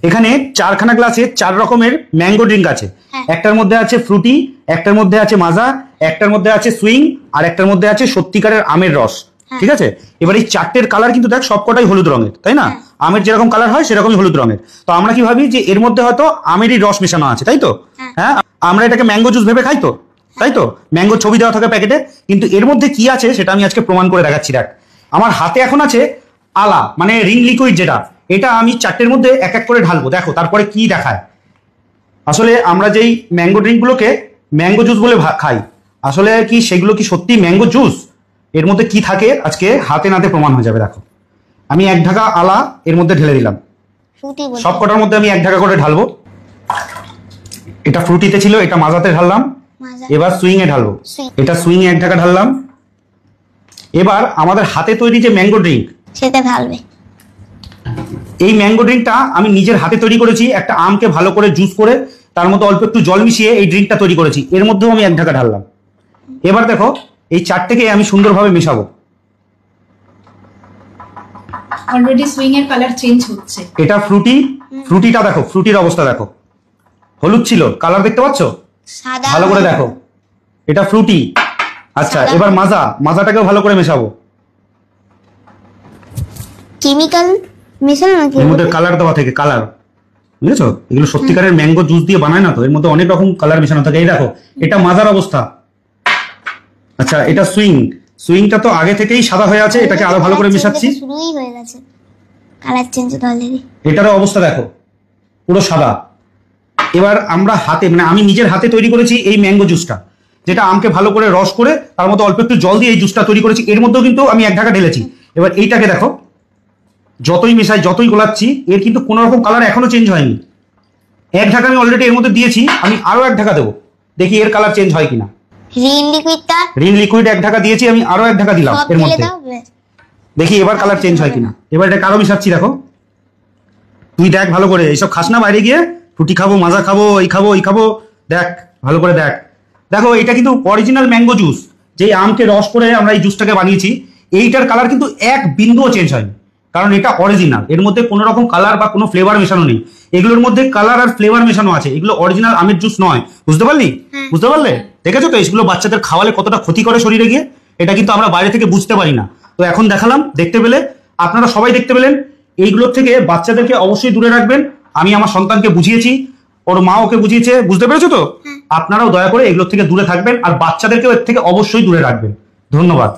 এখানে 4খানা গ্লাসে 4 রকমের ম্যাঙ্গো ড্রিঙ্ক আছে। একটার মধ্যে আছে ফ্রুটি, একটার মধ্যে আছে মাজা, একটার মধ্যে আছে সুইং, আর একটার মধ্যে আছে সত্যিকারের আমের রস। ঠিক আছে, এবার এই 4টের কালার কিন্তু দেখ সবকটাই হলুদ রঙের, তাই না? আমের যেরকম কালার হয় সেরকমই হলুদ রঙের। তো আমরা কি ভাবি যে এর মধ্যে হয়তো আমেরই রস মেশানো আছে, তাই তো? হ্যাঁ, আমরা এটাকে ম্যাঙ্গো জুস ভেবে খাই তো, তাই তো? ম্যাঙ্গো ছবি দেওয়া থাকে প্যাকেটে, কিন্তু এর মধ্যে কি আছে সেটা আমি আজকে প্রমাণ করে দেখাচ্ছি। দেখ, আমার হাতে এখন আছে আলা, মানে রিং লিকুইড যেটা, এটা আমি 4টের মধ্যে এক এক করে ঢালবো, দেখো তারপরে কি দেখায়। আসলে আমরা যেই ম্যাঙ্গো ড্রিঙ্ক গুলোকে ম্যাঙ্গো জুস বলে খাই, আসলে কি সেগুলো কি সত্যি ম্যাঙ্গো জুস? এর মধ্যে কি থাকে আজকে হাতে নাতে প্রমাণ হয়ে যাবে। দেখো, আমি 1 ঢাকা আলা এর মধ্যে ঢেলে দিলাম, সব কটার মধ্যে আমি 1 ঢাকা করে ঢালবো। এটা ফ্রুটিতে ছিল, এটা মাজাতে ঢাললাম। এবার সুইং এ ঢালবো, এটা সুইং এ 1 ঢাকা ঢাললাম। এবার আমাদের হাতে তৈরি যে ম্যাঙ্গো ড্রিঙ্ক সেটা ঢালবে। এই ম্যাঙ্গো ড্রিঙ্কটা আমি নিজের হাতে তৈরি করেছি, একটা আমকে ভালো করে জুস করে তার মধ্যে অল্প একটু জল মিশিয়ে এই ড্রিঙ্কটা তৈরি করেছি, এর মধ্যেও আমি 1 ঢাকা ঢাললাম। এবার দেখো এই 4টেকে আমি সুন্দরভাবে মেশাবো। অলরেডি সুইং এর কালার চেঞ্জ হচ্ছে। এটা ফ্রুটি, ফ্রুটিটা দেখো, ফ্রুটির অবস্থা দেখো, হলুদ ছিল, কালার দেখতে পাচ্ছ? সাদা, ভালো করে দেখো, এটা ফ্রুটি। আচ্ছা, এবার মাজা, মাজাটাকেও ভালো করে মেশাবো। কেমিক্যাল মেশানো নাকি? এর মধ্যে কালার দেওয়া থাকে, কালার, বুঝেছো? এগুলো সত্যিকারের ম্যাঙ্গো জুস দিয়ে বানায় না তো, এর মধ্যে অনেক রকম কালার মেশানো থাকে। এই দেখো, এটা মাজার অবস্থা। আচ্ছা, এটা সুইং, সুইংটা তো আগে থেকেই সাদা হয়ে আছে, এটাকে আরো ভালো করে মেশাচ্ছি। শুরুই হয়ে গেছে কালার চেঞ্জ অলরেডি। এটারও অবস্থা দেখো, পুরো সাদা। এবার আমরা হাতে, মানে আমি নিজের হাতে তৈরি করেছি এই ম্যাঙ্গো জুসটা, যেটা আমকে ভালো করে রস করে তার মধ্যে অল্প একটু জল দিয়ে এই জুসটা তৈরি করেছি, এর মধ্যেও কিন্তু আমি 1 ঢাকা ঢেলেছি। এবার এইটাকে দেখো, যতই মেশাই যতই গোলাচ্ছি এর কিন্তু কোনো রকম কালার এখনো চেঞ্জ হয়নি। 1 ঢাকা আমি অলরেডি এর মধ্যে দিয়েছি, আমি আরো 1 ঢাকা দেবো, দেখি এর কালার চেঞ্জ হয় কিনা। রিং লিকুইড 1 ঢাকা দিয়েছি, আমি আরো 1 ঢাকা দিলাম এর মধ্যে, দেখি এবার কালার চেঞ্জ হয় কিনা। এবার এটা আরো মিশাচ্ছি, দেখো তুই দেখ ভালো করে, এইসব খাস না বাইরে গিয়ে, ফ্রুটি খাবো, মাজা খাবো, এই খাবো, এই খাবো, দেখ ভালো করে দেখ। দেখো এটা কিন্তু অরিজিনাল ম্যাঙ্গো জুস, যেই আমকে রস করে আমরা এই জুসটাকে বানিয়েছি, এইটার কালার কিন্তু 1 বিন্দুও চেঞ্জ হয়নি, কারণ এটা অরিজিনাল, এর মধ্যে কোনো রকম কালার বা কোনো ফ্লেভার মেশানো নেই। এগুলোর মধ্যে কালার আর ফ্লেভার মেশানো আছে, এগুলো অরিজিনাল আমের জুস নয়। বুঝতে পারলি? বুঝতে পারলে? দেখেছো তো এগুলো বাচ্চাদের খাওয়ালে কতটা ক্ষতি করে শরীরে গিয়ে, এটা কিন্তু আমরা বাইরে থেকে বুঝতে পারি না। তো এখন দেখালাম, দেখতে পেলে, আপনারা সবাই দেখতে পেলেন। এইগুলোর থেকে বাচ্চাদেরকে অবশ্যই দূরে রাখবেন। আমি আমার সন্তানকে বুঝিয়েছি, ওর মা ওকে বুঝিয়েছে, বুঝতে পেরেছো তো? আপনারাও দয়া করে এগুলোর থেকে দূরে থাকবেন, আর বাচ্চাদেরকেও এর থেকে অবশ্যই দূরে রাখবেন। ধন্যবাদ।